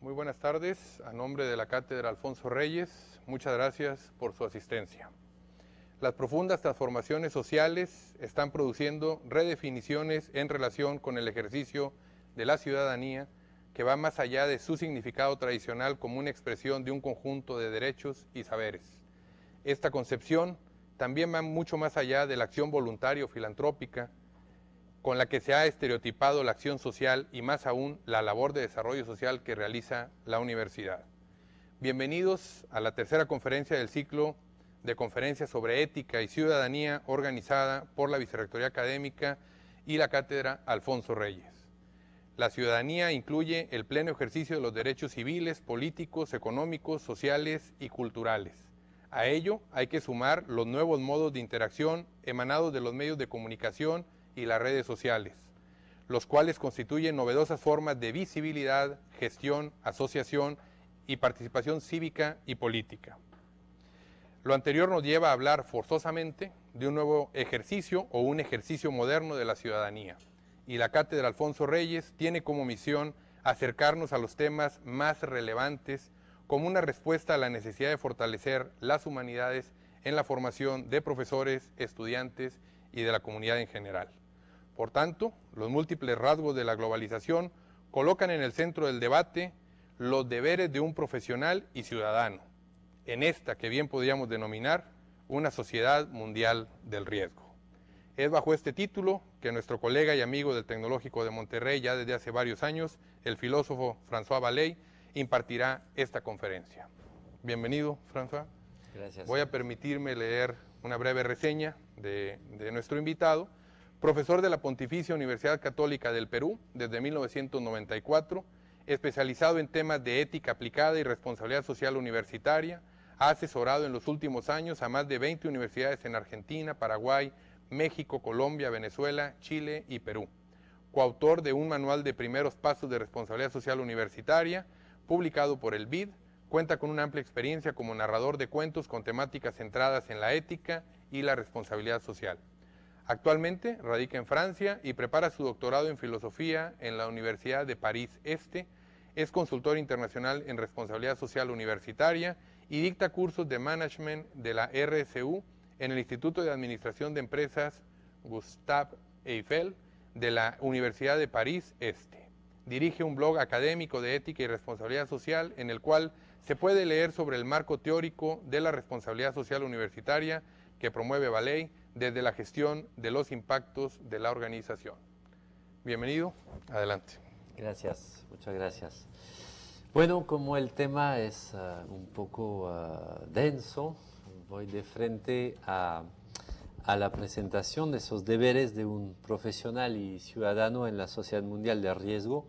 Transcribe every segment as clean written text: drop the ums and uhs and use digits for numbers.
Muy buenas tardes. A nombre de la Cátedra Alfonso Reyes, muchas gracias por su asistencia. Las profundas transformaciones sociales están produciendo redefiniciones en relación con el ejercicio de la ciudadanía que va más allá de su significado tradicional como una expresión de un conjunto de derechos y saberes. Esta concepción también va mucho más allá de la acción voluntaria o filantrópica con la que se ha estereotipado la acción social y más aún la labor de desarrollo social que realiza la universidad. Bienvenidos a la tercera conferencia del ciclo de conferencias sobre ética y ciudadanía organizada por la Vicerrectoría Académica y la Cátedra Alfonso Reyes. La ciudadanía incluye el pleno ejercicio de los derechos civiles, políticos, económicos, sociales y culturales. A ello hay que sumar los nuevos modos de interacción emanados de los medios de comunicación y las redes sociales, los cuales constituyen novedosas formas de visibilidad, gestión, asociación y participación cívica y política. Lo anterior nos lleva a hablar forzosamente de un nuevo ejercicio o un ejercicio moderno de la ciudadanía, y la Cátedra Alfonso Reyes tiene como misión acercarnos a los temas más relevantes como una respuesta a la necesidad de fortalecer las humanidades en la formación de profesores, estudiantes y de la comunidad en general. Por tanto, los múltiples rasgos de la globalización colocan en el centro del debate los deberes de un profesional y ciudadano, en esta que bien podríamos denominar una sociedad mundial del riesgo. Es bajo este título que nuestro colega y amigo del Tecnológico de Monterrey ya desde hace varios años, el filósofo François Vallée, impartirá esta conferencia. Bienvenido, François. Gracias. Voy a permitirme leer una breve reseña de nuestro invitado. Profesor de la Pontificia Universidad Católica del Perú desde 1994, especializado en temas de ética aplicada y responsabilidad social universitaria, ha asesorado en los últimos años a más de 20 universidades en Argentina, Paraguay, México, Colombia, Venezuela, Chile y Perú. Coautor de un manual de primeros pasos de responsabilidad social universitaria, publicado por el BID, cuenta con una amplia experiencia como narrador de cuentos con temáticas centradas en la ética y la responsabilidad social. Actualmente radica en Francia y prepara su doctorado en filosofía en la Universidad de París-Este, es consultor internacional en responsabilidad social universitaria y dicta cursos de management de la RSU en el Instituto de Administración de Empresas Gustave Eiffel de la Universidad de París-Este. Dirige un blog académico de ética y responsabilidad social en el cual se puede leer sobre el marco teórico de la responsabilidad social universitaria que promueve Vallée desde la gestión de los impactos de la organización. Bienvenido, adelante. Gracias, muchas gracias. Bueno, como el tema es un poco denso, voy de frente a la presentación de esos deberes de un profesional y ciudadano en la sociedad mundial de riesgo,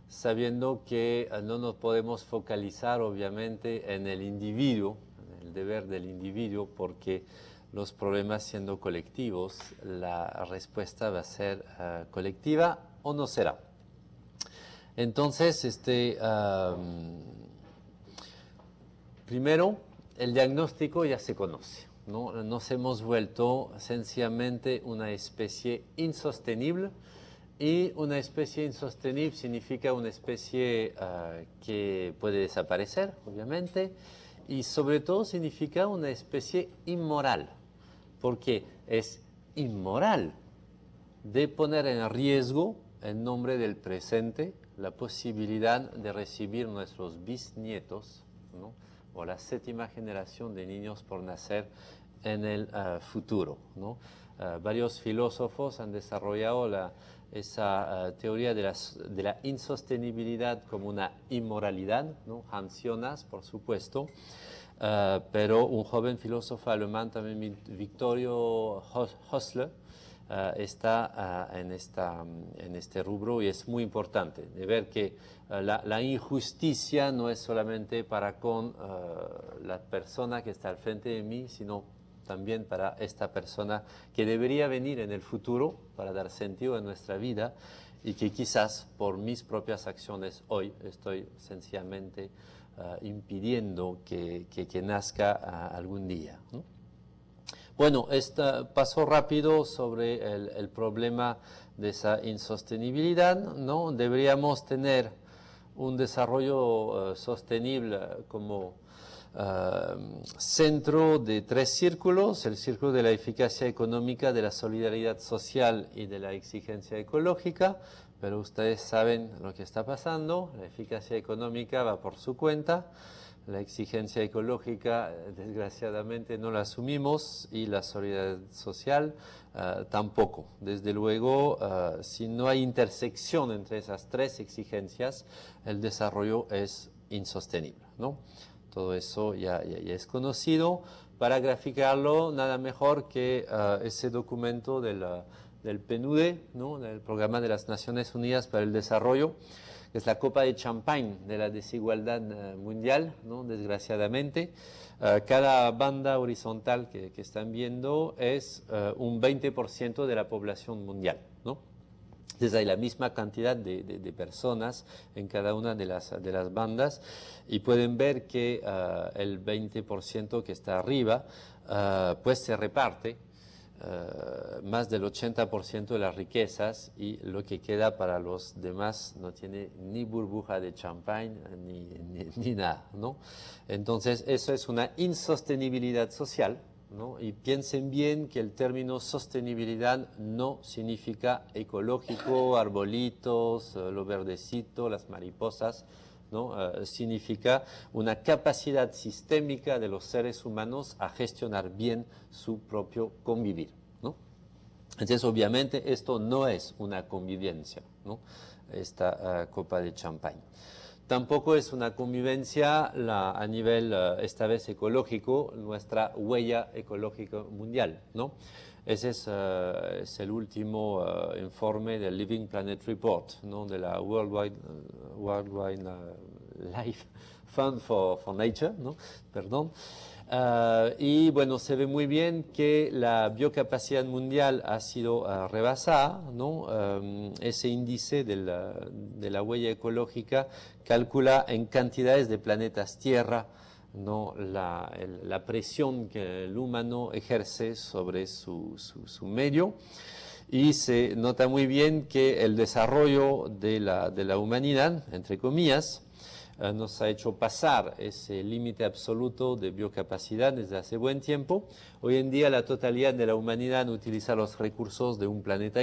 sabiendo que no nos podemos focalizar obviamente en el individuo, en el deber del individuo, porque los problemas siendo colectivos, la respuesta va a ser colectiva o no será. Entonces, primero, el diagnóstico ya se conoce, ¿no? Nos hemos vuelto sencillamente una especie insostenible, y una especie insostenible significa una especie que puede desaparecer, obviamente, y sobre todo significa una especie inmoral, porque es inmoral de poner en riesgo, en nombre del presente, la posibilidad de recibir nuestros bisnietos, ¿no? O la séptima generación de niños por nacer en el futuro, ¿no? Varios filósofos han desarrollado esa teoría de la insostenibilidad como una inmoralidad, ¿no? Hans Jonas, por supuesto, pero un joven filósofo alemán también, Victorio Husserl, está en este rubro, y es muy importante de ver que la injusticia no es solamente para con la persona que está al frente de mí, sino también para esta persona que debería venir en el futuro para dar sentido a nuestra vida, y que quizás por mis propias acciones hoy estoy sencillamente impidiendo que nazca algún día, ¿no? Bueno, paso rápido sobre el problema de esa insostenibilidad, ¿no? Deberíamos tener un desarrollo sostenible como centro de 3 círculos: el círculo de la eficacia económica, de la solidaridad social y de la exigencia ecológica. Pero ustedes saben lo que está pasando: la eficacia económica va por su cuenta, la exigencia ecológica desgraciadamente no la asumimos, y la solidaridad social tampoco. Desde luego, si no hay intersección entre esas 3 exigencias, el desarrollo es insostenible, ¿no? Todo eso ya es conocido. Para graficarlo, nada mejor que ese documento del PNUD, ¿no?, del Programa de las Naciones Unidas para el Desarrollo, que es la copa de champán de la desigualdad mundial, ¿no? Desgraciadamente. Cada banda horizontal que están viendo es un 20% de la población mundial, ¿no? Entonces hay la misma cantidad de personas en cada una de las bandas, y pueden ver que el 20% que está arriba pues se reparte más del 80% de las riquezas, y lo que queda para los demás no tiene ni burbuja de champán ni nada, ¿no? Entonces eso es una insostenibilidad social, ¿no? Y piensen bien que el término sostenibilidad no significa ecológico, arbolitos, lo verdecito, las mariposas, ¿no? Significa una capacidad sistémica de los seres humanos a gestionar bien su propio convivir, ¿no? Entonces, obviamente, esto no es una convivencia, ¿no?, esta copa de champán. Tampoco es una convivencia a nivel, esta vez ecológico, nuestra huella ecológica mundial, ¿no? Ese es el último informe del Living Planet Report, ¿no?, de la Worldwide Life Fund for Nature, ¿no? Perdón. Y bueno, se ve muy bien que la biocapacidad mundial ha sido rebasada, ¿no? Ese índice de la huella ecológica calcula en cantidades de planetas Tierra, ¿no?, la presión que el humano ejerce sobre su medio, y se nota muy bien que el desarrollo de la humanidad, entre comillas, nos ha hecho pasar ese límite absoluto de biocapacidad desde hace buen tiempo. Hoy en día la totalidad de la humanidad utiliza los recursos de 1,5 planetas.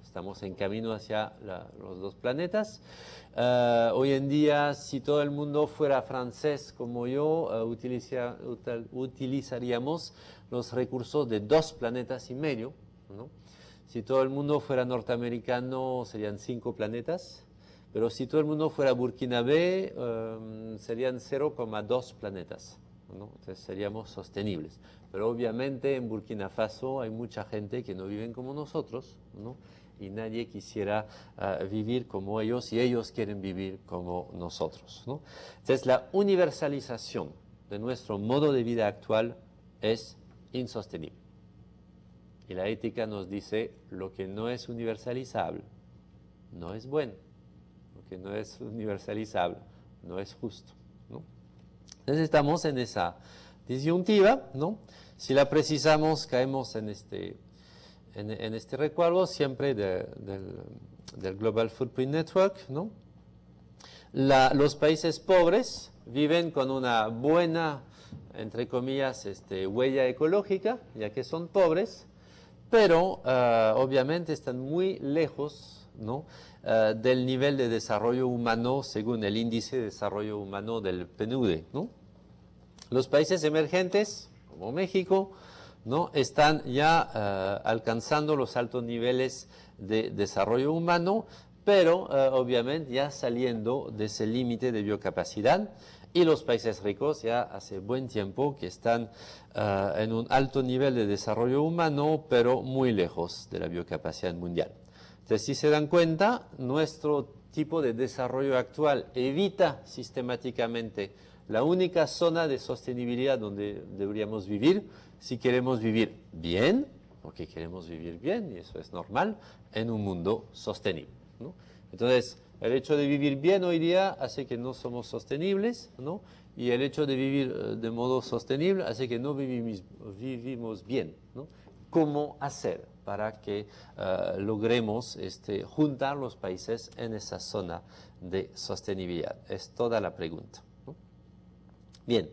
Estamos en camino hacia los 2 planetas. Hoy en día, si todo el mundo fuera francés como yo, utilizaríamos los recursos de 2,5 planetas, ¿no? Si todo el mundo fuera norteamericano, serían 5 planetas. Pero si todo el mundo fuera burkinabé, serían 0,2 planetas, ¿no? Entonces seríamos sostenibles. Pero obviamente en Burkina Faso hay mucha gente que no viven como nosotros, ¿no? Y nadie quisiera vivir como ellos, y ellos quieren vivir como nosotros, ¿no? Entonces la universalización de nuestro modo de vida actual es insostenible. Y la ética nos dice: lo que no es universalizable no es bueno. Que no es universalizable, no es justo, ¿no? Entonces estamos en esa disyuntiva, ¿no? Si la precisamos, caemos en este recuadro siempre del Global Footprint Network, ¿no? Los países pobres viven con una buena, entre comillas, huella ecológica, ya que son pobres, pero obviamente están muy lejos, ¿no?, del nivel de desarrollo humano según el índice de desarrollo humano del PNUD, ¿no? Los países emergentes, como México, ¿no?, están ya alcanzando los altos niveles de desarrollo humano, pero obviamente ya saliendo de ese límite de biocapacidad. Y los países ricos ya hace buen tiempo que están en un alto nivel de desarrollo humano, pero muy lejos de la biocapacidad mundial. Entonces, si se dan cuenta, nuestro tipo de desarrollo actual evita sistemáticamente la única zona de sostenibilidad donde deberíamos vivir si queremos vivir bien, porque queremos vivir bien, y eso es normal, en un mundo sostenible, ¿no? Entonces, el hecho de vivir bien hoy día hace que no somos sostenibles, ¿no? Y el hecho de vivir de modo sostenible hace que no vivimos bien, ¿no? ¿Cómo hacer? para que logremos juntar los países en esa zona de sostenibilidad? Es toda la pregunta, ¿no? Bien,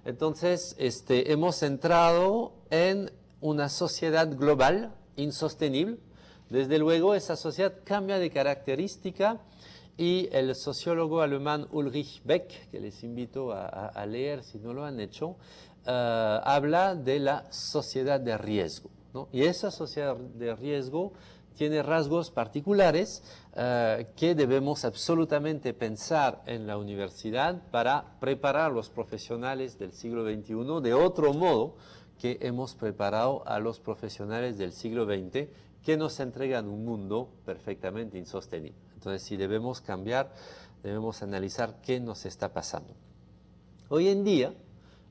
entonces hemos entrado en una sociedad global insostenible. Desde luego esa sociedad cambia de característica y el sociólogo alemán Ulrich Beck, que les invito a leer si no lo han hecho, habla de la sociedad de riesgo, ¿no? Y esa sociedad de riesgo tiene rasgos particulares que debemos absolutamente pensar en la universidad para preparar a los profesionales del siglo XXI de otro modo que hemos preparado a los profesionales del siglo XX, que nos entregan un mundo perfectamente insostenible. Entonces, si debemos cambiar, debemos analizar qué nos está pasando. Hoy en día,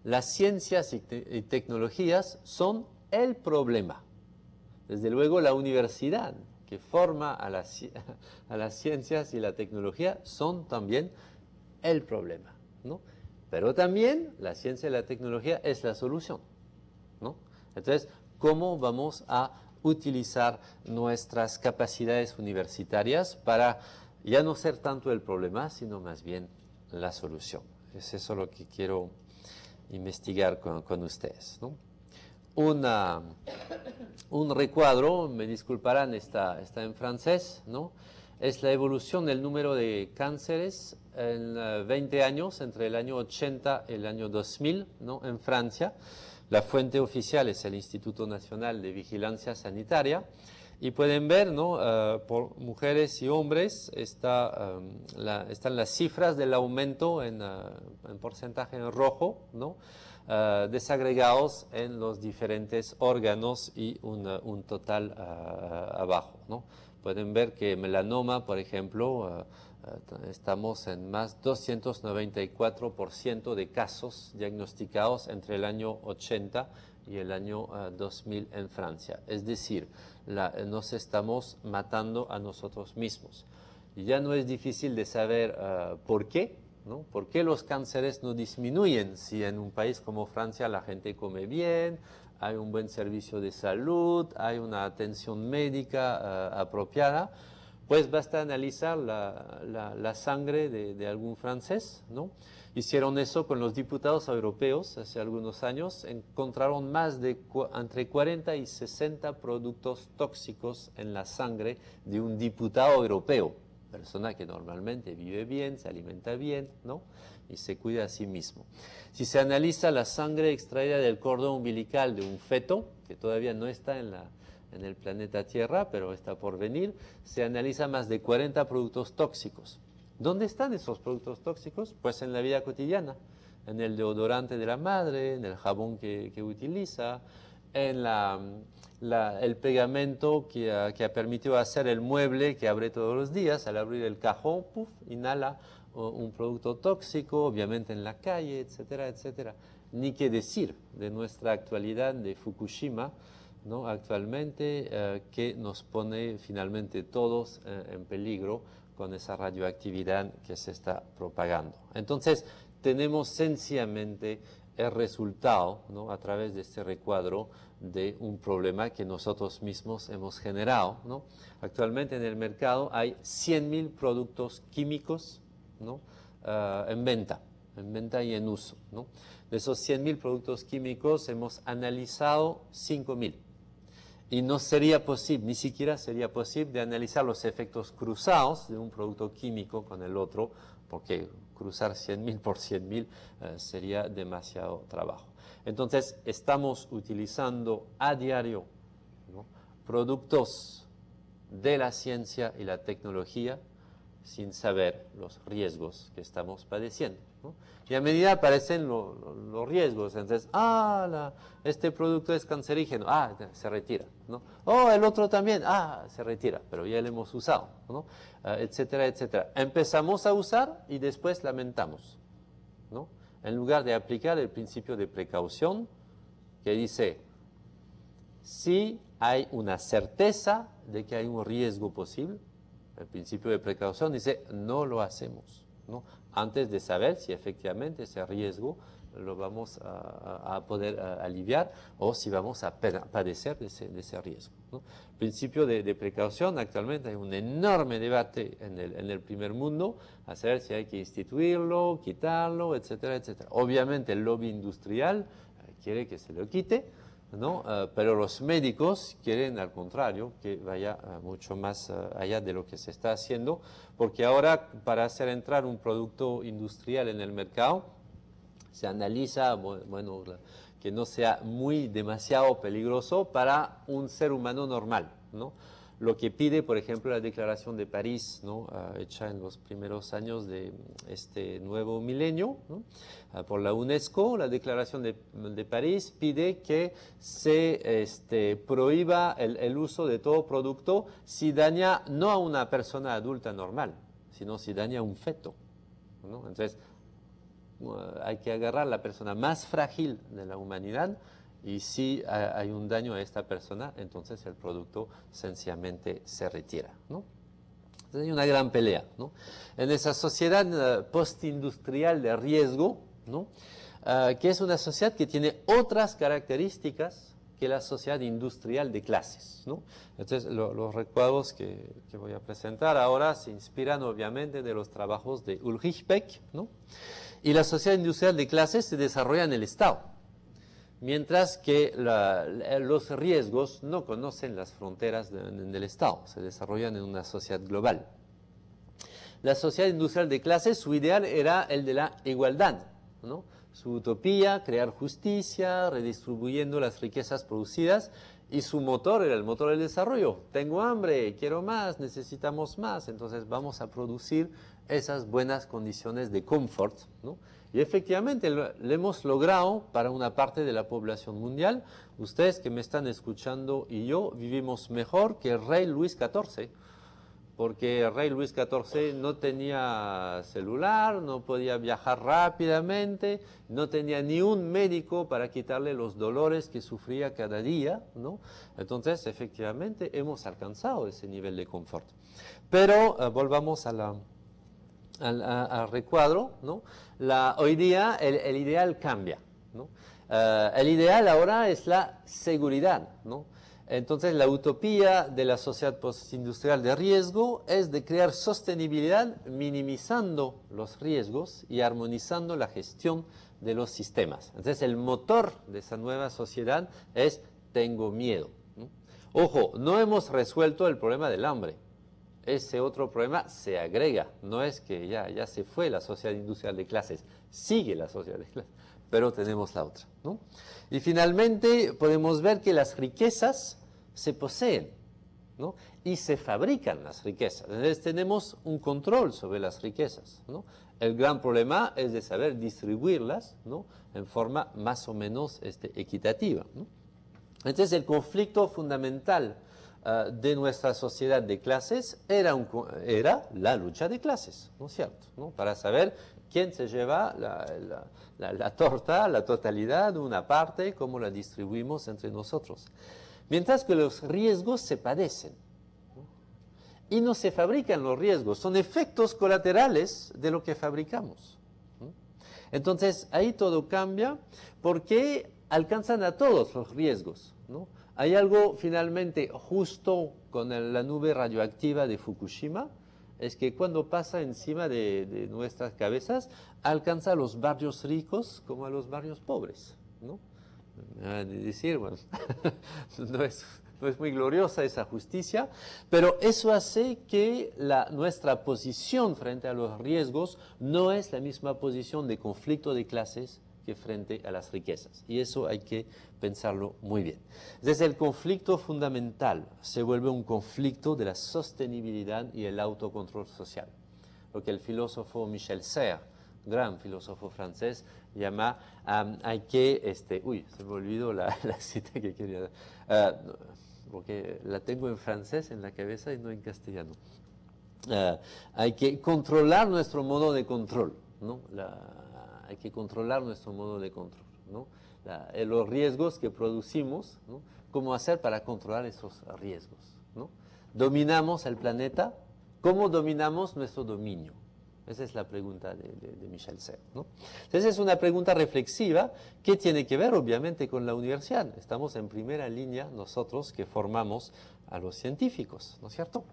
las ciencias y tecnologías son el problema. Desde luego, la universidad que forma a las ciencias y la tecnología son también el problema, ¿no? Pero también la ciencia y la tecnología es la solución, ¿no? Entonces, ¿cómo vamos a utilizar nuestras capacidades universitarias para ya no ser tanto el problema, sino más bien la solución? Es eso lo que quiero investigar con ustedes, ¿no? Un recuadro, me disculparán, está en francés, ¿no? Es la evolución del número de cánceres en 20 años, entre el año 80 y el año 2000, ¿no? En Francia. La fuente oficial es el Instituto Nacional de Vigilancia Sanitaria. Y pueden ver, ¿no? Por mujeres y hombres están las cifras del aumento en porcentaje en rojo, ¿no? Desagregados en los diferentes órganos y un total abajo, ¿no? Pueden ver que melanoma, por ejemplo, estamos en más 294% de casos diagnosticados entre el año 80 y el año 2000 en Francia. Es decir, nos estamos matando a nosotros mismos. Y ya no es difícil de saber por qué, ¿no? ¿Por qué los cánceres no disminuyen si en un país como Francia la gente come bien, hay un buen servicio de salud, hay una atención médica apropiada? Pues basta analizar la sangre de algún francés, ¿no? Hicieron eso con los diputados europeos hace algunos años, encontraron más de entre 40 y 60 productos tóxicos en la sangre de un diputado europeo, persona que normalmente vive bien, se alimenta bien, ¿no? Y se cuida a sí mismo. Si se analiza la sangre extraída del cordón umbilical de un feto, que todavía no está en el planeta Tierra, pero está por venir, se analiza más de 40 productos tóxicos. ¿Dónde están esos productos tóxicos? Pues en la vida cotidiana, en el deodorante de la madre, en el jabón que utiliza, en el pegamento que ha permitido hacer el mueble que abre todos los días. Al abrir el cajón, puff, inhala un producto tóxico, obviamente en la calle, etcétera, etcétera. Ni qué decir de nuestra actualidad de Fukushima, ¿no? Actualmente, que nos pone finalmente todos en peligro con esa radioactividad que se está propagando. Entonces, tenemos sencillamente el resultado, ¿no? A través de este recuadro de un problema que nosotros mismos hemos generado, ¿no? Actualmente en el mercado hay 100.000 productos químicos, ¿no? en venta y en uso, ¿no? De esos 100.000 productos químicos hemos analizado 5.000. Y no sería posible, ni siquiera sería posible de analizar los efectos cruzados de un producto químico con el otro, porque cruzar 100.000 por 100.000 sería demasiado trabajo. Entonces, estamos utilizando a diario, ¿no? productos de la ciencia y la tecnología sin saber los riesgos que estamos padeciendo, ¿no? Y a medida aparecen los riesgos, entonces, este producto es cancerígeno, se retira, ¿no? El otro también, se retira, pero ya lo hemos usado, ¿no? Etcétera, etcétera. Empezamos a usar y después lamentamos, ¿no? En lugar de aplicar el principio de precaución que dice, si hay una certeza de que hay un riesgo posible, el principio de precaución dice, no lo hacemos, ¿no? Antes de saber si efectivamente ese riesgo lo vamos a poder aliviar o si vamos a padecer de ese riesgo, ¿no? Principio de precaución, actualmente hay un enorme debate en el primer mundo, a saber si hay que instituirlo, quitarlo, etcétera, etcétera. Obviamente el lobby industrial quiere que se lo quite, ¿no? Pero los médicos quieren al contrario que vaya mucho más allá de lo que se está haciendo, porque ahora para hacer entrar un producto industrial en el mercado se analiza, bueno, que no sea demasiado peligroso para un ser humano normal, ¿no? Lo que pide, por ejemplo, la Declaración de París, ¿no? Hecha en los primeros años de este nuevo milenio, ¿no? Por la UNESCO, la Declaración de París pide que se prohíba el uso de todo producto si daña no a una persona adulta normal, sino si daña a un feto, ¿no? Entonces, hay que agarrar a la persona más frágil de la humanidad y si hay un daño a esta persona, entonces el producto sencillamente se retira, ¿no? Entonces hay una gran pelea, ¿no? En esa sociedad postindustrial de riesgo, ¿no? Que es una sociedad que tiene otras características que la sociedad industrial de clases, ¿no? Entonces los recuadros que voy a presentar ahora se inspiran obviamente de los trabajos de Ulrich Beck, ¿no? Y la sociedad industrial de clases se desarrolla en el Estado, mientras que los riesgos no conocen las fronteras del Estado, se desarrollan en una sociedad global. La sociedad industrial de clases, su ideal era el de la igualdad, ¿no? Su utopía, crear justicia, redistribuyendo las riquezas producidas, y su motor era el motor del desarrollo. Tengo hambre, quiero más, necesitamos más, entonces vamos a producir esas buenas condiciones de confort, ¿no? Y efectivamente lo hemos logrado para una parte de la población mundial. Ustedes que me están escuchando y yo vivimos mejor que el rey Luis XIV, porque el rey Luis XIV no tenía celular, no podía viajar rápidamente, no tenía ni un médico para quitarle los dolores que sufría cada día, ¿no? Entonces, efectivamente, hemos alcanzado ese nivel de confort. Pero volvamos al recuadro, ¿no? Hoy día el ideal cambia, ¿no? El ideal ahora es la seguridad, ¿no? Entonces la utopía de la sociedad postindustrial de riesgo es de crear sostenibilidad minimizando los riesgos y armonizando la gestión de los sistemas. Entonces el motor de esa nueva sociedad es tengo miedo, ¿no? Ojo, no hemos resuelto el problema del hambre. Ese otro problema se agrega, no es que ya se fue la sociedad industrial de clases, sigue la sociedad de clases, pero tenemos la otra, ¿no? Y finalmente podemos ver que las riquezas se poseen, ¿no? Y se fabrican las riquezas, entonces tenemos un control sobre las riquezas, ¿no? El gran problema es de saber distribuirlas, ¿no? En forma más o menos equitativa, ¿no? Entonces el conflicto fundamental de nuestra sociedad de clases era la lucha de clases, ¿no es cierto? ¿No? Para saber quién se lleva la torta, la totalidad, una parte, cómo la distribuimos entre nosotros. Mientras que los riesgos se padecen, ¿no? Y no se fabrican los riesgos, son efectos colaterales de lo que fabricamos, ¿no? Entonces ahí todo cambia porque alcanzan a todos los riesgos, ¿no? Hay algo finalmente justo con la nube radioactiva de Fukushima, es que cuando pasa encima de nuestras cabezas, alcanza a los barrios ricos como a los barrios pobres, ¿no? De decir, bueno, no es muy gloriosa esa justicia, pero eso hace que nuestra posición frente a los riesgos no es la misma posición de conflicto de clases que frente a las riquezas. Y eso hay que pensarlo muy bien. Desde el conflicto fundamental se vuelve un conflicto de la sostenibilidad y el autocontrol social. Lo que el filósofo Michel Serres, gran filósofo francés, llama hay que... se me olvidó la cita que quería dar, porque la tengo en francés en la cabeza y no en castellano. Hay que controlar nuestro modo de control, ¿no? Hay que controlar nuestro modo de control, ¿no? Los riesgos que producimos, ¿no? ¿Cómo hacer para controlar esos riesgos, ¿no? Dominamos el planeta, ¿cómo dominamos nuestro dominio? Esa es la pregunta de Michel Serres, ¿no? Entonces es una pregunta reflexiva que tiene que ver obviamente con la universidad. Estamos en primera línea nosotros que formamos a los científicos, ¿no es cierto?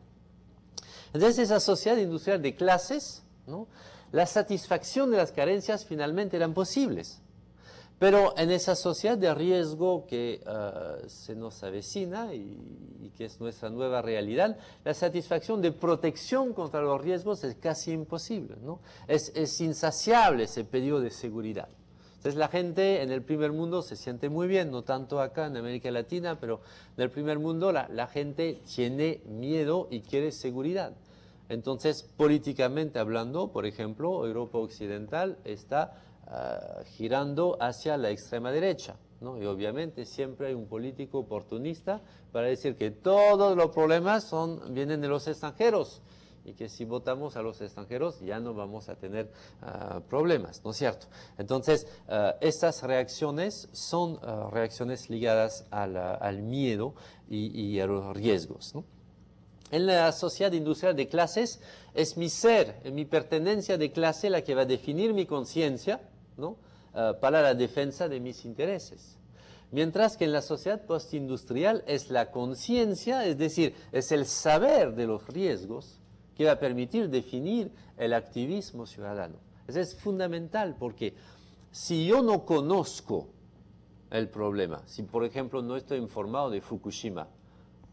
Entonces esa sociedad industrial de clases, ¿no? La satisfacción de las carencias finalmente eran posibles. Pero en esa sociedad de riesgo que se nos avecina y que es nuestra nueva realidad, la satisfacción de protección contra los riesgos es casi imposible, ¿no? Es insaciable ese pedido de seguridad. Entonces la gente en el primer mundo se siente muy bien, no tanto acá en América Latina, pero en el primer mundo la gente tiene miedo y quiere seguridad. Entonces, políticamente hablando, por ejemplo, Europa Occidental está girando hacia la extrema derecha, ¿no? Y obviamente siempre hay un político oportunista para decir que todos los problemas vienen de los extranjeros y que si votamos a los extranjeros ya no vamos a tener problemas, ¿no es cierto? Entonces, estas reacciones son reacciones ligadas al miedo y a los riesgos, ¿no? En la sociedad industrial de clases es mi ser, mi pertenencia de clase la que va a definir mi conciencia, ¿no? Para la defensa de mis intereses. Mientras que en la sociedad postindustrial es la conciencia, es decir, es el saber de los riesgos que va a permitir definir el activismo ciudadano. Eso es fundamental porque si yo no conozco el problema, si por ejemplo no estoy informado de Fukushima,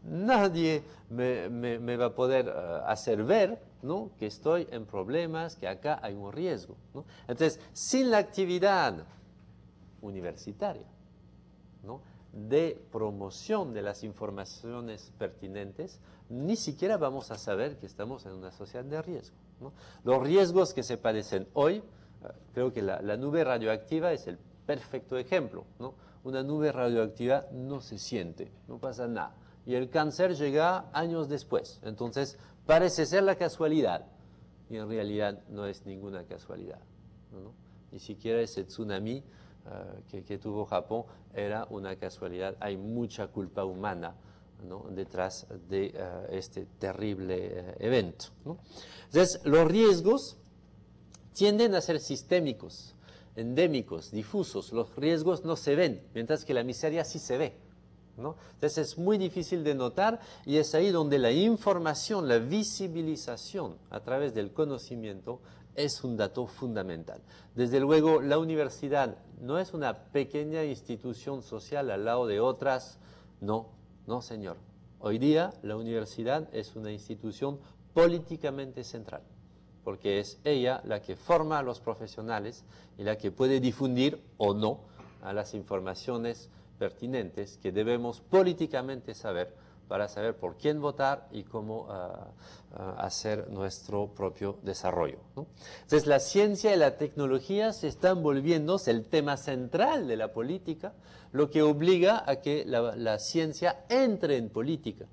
nadie me va a poder hacer ver, ¿no?, que estoy en problemas, que acá hay un riesgo, ¿no? Entonces, sin la actividad universitaria, ¿no?, de promoción de las informaciones pertinentes, ni siquiera vamos a saber que estamos en una sociedad de riesgo, ¿no? Los riesgos que se padecen hoy, creo que la nube radioactiva es el perfecto ejemplo, ¿no? Una nube radioactiva no se siente, no pasa nada. Y el cáncer llega años después. Entonces, parece ser la casualidad. Y en realidad no es ninguna casualidad, ¿no? Ni siquiera ese tsunami que tuvo Japón era una casualidad. Hay mucha culpa humana, ¿no?, detrás de este terrible evento, ¿no? Entonces, los riesgos tienden a ser sistémicos, endémicos, difusos. Los riesgos no se ven, mientras que la miseria sí se ve, ¿no? Entonces es muy difícil de notar y es ahí donde la información, la visibilización a través del conocimiento es un dato fundamental. Desde luego la universidad no es una pequeña institución social al lado de otras, no, no señor. Hoy día la universidad es una institución políticamente central, porque es ella la que forma a los profesionales y la que puede difundir o no a las informaciones pertinentes que debemos políticamente saber para saber por quién votar y cómo hacer nuestro propio desarrollo, ¿no? Entonces la ciencia y la tecnología se están volviendo el tema central de la política, lo que obliga a que la ciencia entre en política,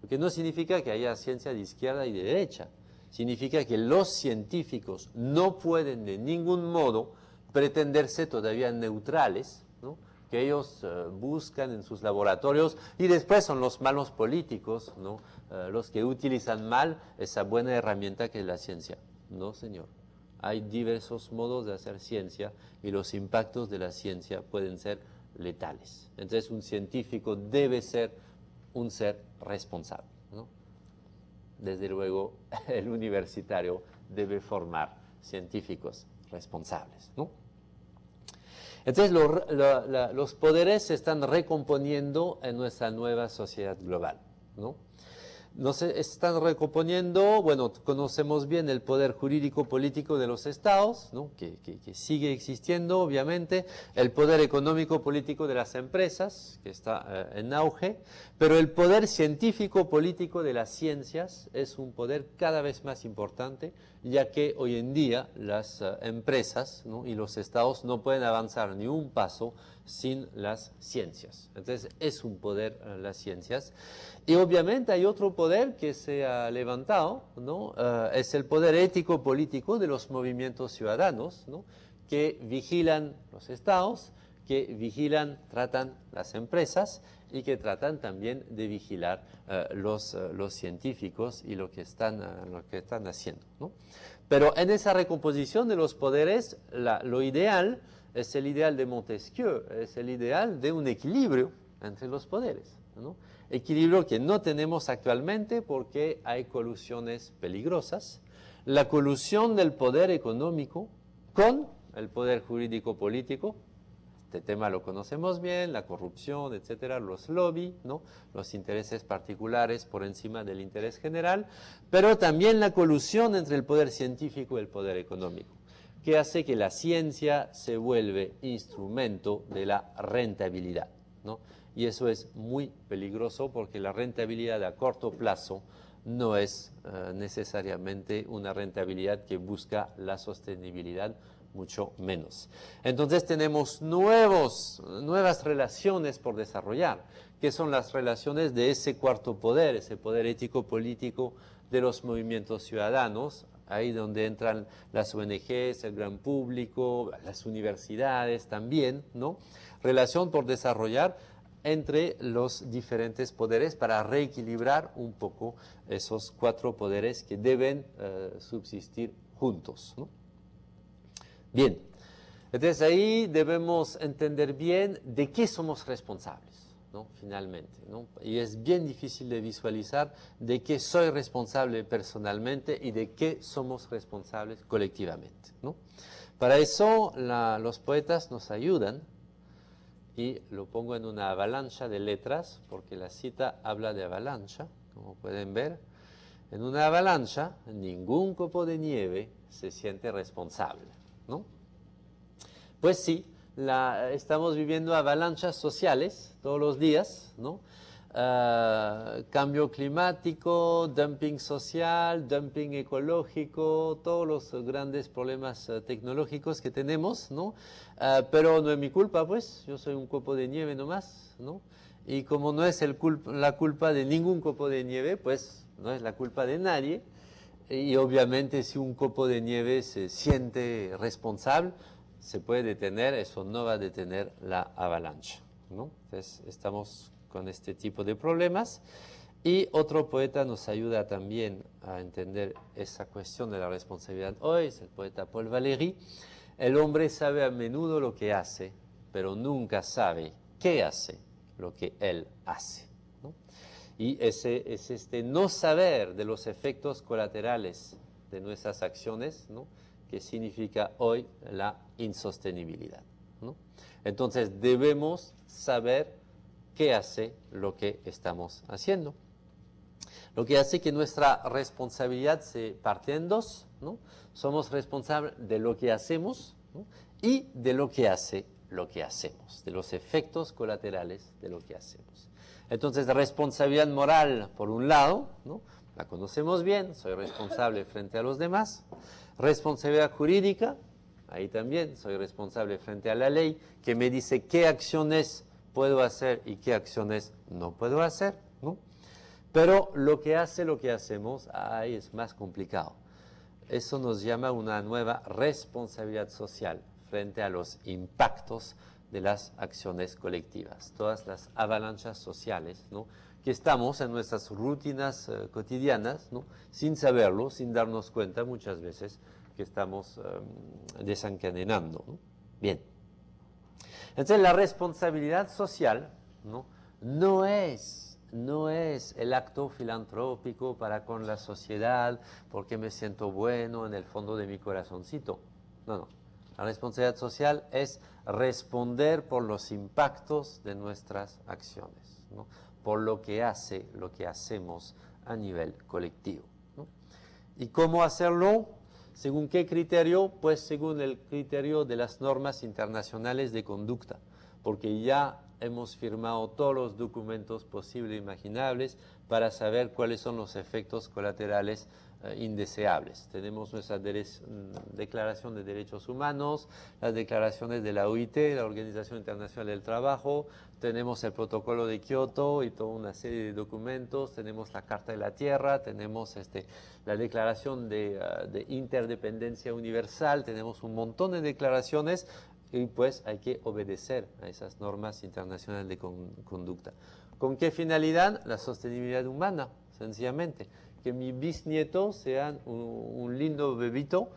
lo que no significa que haya ciencia de izquierda y de derecha, significa que los científicos no pueden de ningún modo pretenderse todavía neutrales, ¿no?, que ellos buscan en sus laboratorios y después son los malos políticos, ¿no?, los que utilizan mal esa buena herramienta que es la ciencia. No, señor. Hay diversos modos de hacer ciencia y los impactos de la ciencia pueden ser letales. Entonces un científico debe ser un ser responsable, ¿no? Desde luego el universitario debe formar científicos responsables, ¿no? Entonces los poderes se están recomponiendo en nuestra nueva sociedad global, ¿no? No se están recomponiendo, bueno, conocemos bien el poder jurídico político de los estados, ¿no?, que sigue existiendo, obviamente, el poder económico político de las empresas, que está en auge, pero el poder científico político de las ciencias es un poder cada vez más importante, ya que hoy en día las empresas, ¿no?, y los estados no pueden avanzar ni un paso sin las ciencias. Entonces es un poder las ciencias. Y obviamente hay otro poder que se ha levantado, ¿no? Es el poder ético político de los movimientos ciudadanos, ¿no?, que vigilan los estados, que vigilan, tratan las empresas y que tratan también de vigilar los científicos y lo que están haciendo, ¿no? Pero en esa recomposición de los poderes, lo ideal es el ideal de Montesquieu, es el ideal de un equilibrio entre los poderes, ¿no? Equilibrio que no tenemos actualmente porque hay colusiones peligrosas. La colusión del poder económico con el poder jurídico político, este tema lo conocemos bien, la corrupción, etcétera, los lobbies, ¿no? Los intereses particulares por encima del interés general, pero también la colusión entre el poder científico y el poder económico, que hace que la ciencia se vuelve instrumento de la rentabilidad, ¿no? Y eso es muy peligroso porque la rentabilidad a corto plazo no es necesariamente una rentabilidad que busca la sostenibilidad, mucho menos. Entonces tenemos nuevas relaciones por desarrollar, que son las relaciones de ese cuarto poder, ese poder ético-político de los movimientos ciudadanos, ahí donde entran las ONGs, el gran público, las universidades también, ¿no? Relación por desarrollar entre los diferentes poderes para reequilibrar un poco esos cuatro poderes que deben subsistir juntos, ¿no? Bien, entonces ahí debemos entender bien de qué somos responsables, ¿no? Finalmente, ¿no? Y es bien difícil de visualizar de qué soy responsable personalmente y de qué somos responsables colectivamente, ¿no? Para eso los poetas nos ayudan, y lo pongo en una avalancha de letras porque la cita habla de avalancha, como pueden ver. En una avalancha, ningún copo de nieve se siente responsable, ¿no? Pues sí, estamos viviendo avalanchas sociales todos los días, ¿no? Cambio climático, dumping social, dumping ecológico, todos los grandes problemas tecnológicos que tenemos, ¿no? Pero no es mi culpa, pues, yo soy un copo de nieve nomás, ¿no? Y como no es la culpa de ningún copo de nieve, pues no es la culpa de nadie. Y obviamente si un copo de nieve se siente responsable, se puede detener, eso no va a detener la avalancha, ¿no? Entonces estamos con este tipo de problemas. Y otro poeta nos ayuda también a entender esa cuestión de la responsabilidad hoy, es el poeta Paul Valéry. El hombre sabe a menudo lo que hace, pero nunca sabe qué hace lo que él hace, ¿no? Y es este no saber de los efectos colaterales de nuestras acciones, ¿no?, que significa hoy la insostenibilidad, ¿no? Entonces debemos saber qué hace lo que estamos haciendo. Lo que hace que nuestra responsabilidad se parte en dos, ¿no? Somos responsables de lo que hacemos, ¿no?, y de lo que hace lo que hacemos, de los efectos colaterales de lo que hacemos. Entonces, responsabilidad moral, por un lado, ¿no?, la conocemos bien, soy responsable frente a los demás. Responsabilidad jurídica, ahí también soy responsable frente a la ley, que me dice qué acciones puedo hacer y qué acciones no puedo hacer, ¿no? Pero lo que hace lo que hacemos, ahí es más complicado. Eso nos llama una nueva responsabilidad social frente a los impactos de las acciones colectivas, todas las avalanchas sociales, ¿no?, que estamos en nuestras rutinas cotidianas, ¿no?, sin saberlo, sin darnos cuenta muchas veces que estamos desencadenando, ¿no? Bien. Entonces la responsabilidad social, ¿no?, no es el acto filantrópico para con la sociedad porque me siento bueno en el fondo de mi corazoncito. No. La responsabilidad social es responder por los impactos de nuestras acciones, ¿no?, por lo que hacemos a nivel colectivo, ¿no? ¿Y cómo hacerlo? ¿Según qué criterio? Pues según el criterio de las normas internacionales de conducta, porque ya hemos firmado todos los documentos posibles e imaginables para saber cuáles son los efectos colaterales indeseables. Tenemos nuestra Declaración de Derechos Humanos, las declaraciones de la OIT, la Organización Internacional del Trabajo, tenemos el Protocolo de Kioto y toda una serie de documentos, tenemos la Carta de la Tierra, tenemos la Declaración de Interdependencia Universal, tenemos un montón de declaraciones y pues hay que obedecer a esas normas internacionales de conducta. ¿Con qué finalidad? La sostenibilidad humana, sencillamente. que mi bisnieto sea un lindo bebito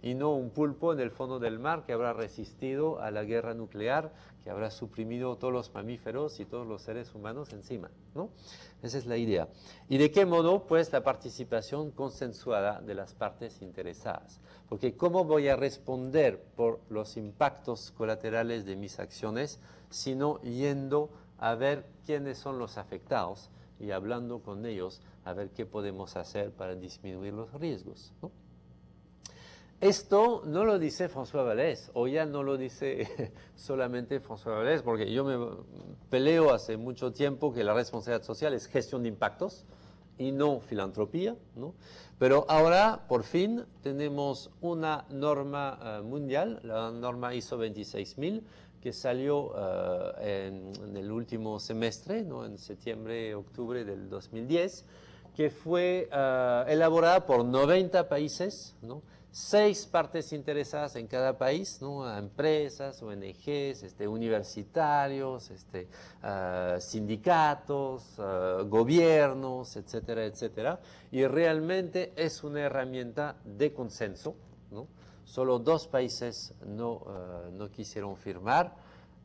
y no un pulpo en el fondo del mar que habrá resistido a la guerra nuclear, que habrá suprimido todos los mamíferos y todos los seres humanos encima, ¿no? Esa es la idea. ¿Y de qué modo? Pues la participación consensuada de las partes interesadas. Porque ¿cómo voy a responder por los impactos colaterales de mis acciones sino yendo a ver quiénes son los afectados y hablando con ellos a ver qué podemos hacer para disminuir los riesgos, ¿no? Esto no lo dice François Vallès, o ya no lo dice solamente François Vallès, porque yo me peleo hace mucho tiempo que la responsabilidad social es gestión de impactos y no filantropía, ¿no? Pero ahora, por fin, tenemos una norma mundial, la norma ISO 26000, que salió en el último semestre, ¿no? En septiembre, octubre del 2010, que fue elaborada por 90 países, ¿no? 6 partes interesadas en cada país, ¿no? Empresas, ONGs, universitarios, sindicatos, gobiernos, etcétera, etcétera. Y realmente es una herramienta de consenso, ¿no? Solo 2 países no quisieron firmar,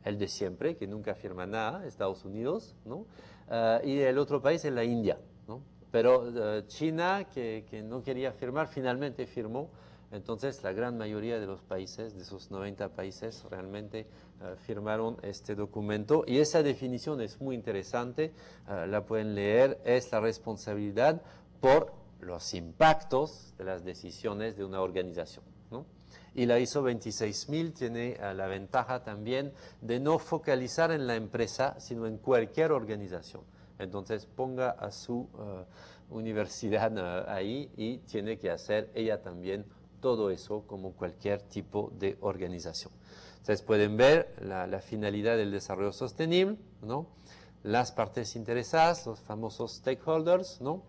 el de siempre, que nunca firma nada, Estados Unidos, ¿no? Y el otro país es la India, ¿no? Pero China, que no quería firmar, finalmente firmó. Entonces, la gran mayoría de los países, de esos 90 países, realmente firmaron este documento. Y esa definición es muy interesante, la pueden leer, es la responsabilidad por los impactos de las decisiones de una organización, ¿no? Y la ISO 26000 tiene la ventaja también de no focalizar en la empresa, sino en cualquier organización. Entonces, ponga a su universidad ahí y tiene que hacer ella también todo eso como cualquier tipo de organización. Ustedes pueden ver la finalidad del desarrollo sostenible, ¿no? Las partes interesadas, los famosos stakeholders, ¿no?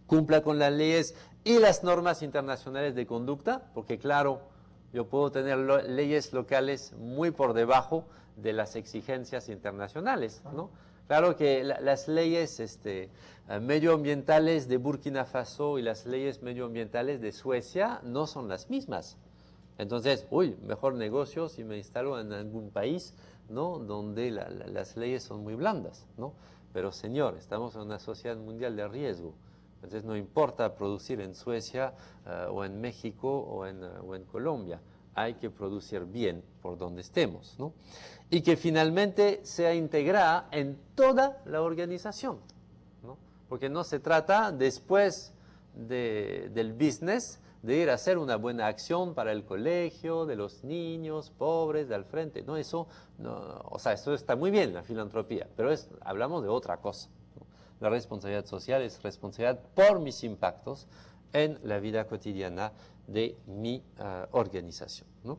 Cumpla con las leyes y las normas internacionales de conducta, porque claro, yo puedo tener leyes locales muy por debajo de las exigencias internacionales, ¿no? Claro que las leyes medioambientales de Burkina Faso y las leyes medioambientales de Suecia no son las mismas. Entonces, mejor negocio si me instalo en algún país, ¿no? Donde las leyes son muy blandas, ¿no? Pero señor, estamos en una sociedad mundial de riesgo. Entonces no importa producir en Suecia o en México o en Colombia. Hay que producir bien por donde estemos, ¿no? Y que finalmente sea integrada en toda la organización, ¿no? Porque no se trata después del business de ir a hacer una buena acción para el colegio, de los niños pobres, de al frente. No, eso, no, o sea, eso está muy bien, la filantropía, pero hablamos de otra cosa, ¿no? La responsabilidad social es responsabilidad por mis impactos en la vida cotidiana de mi organización, ¿no?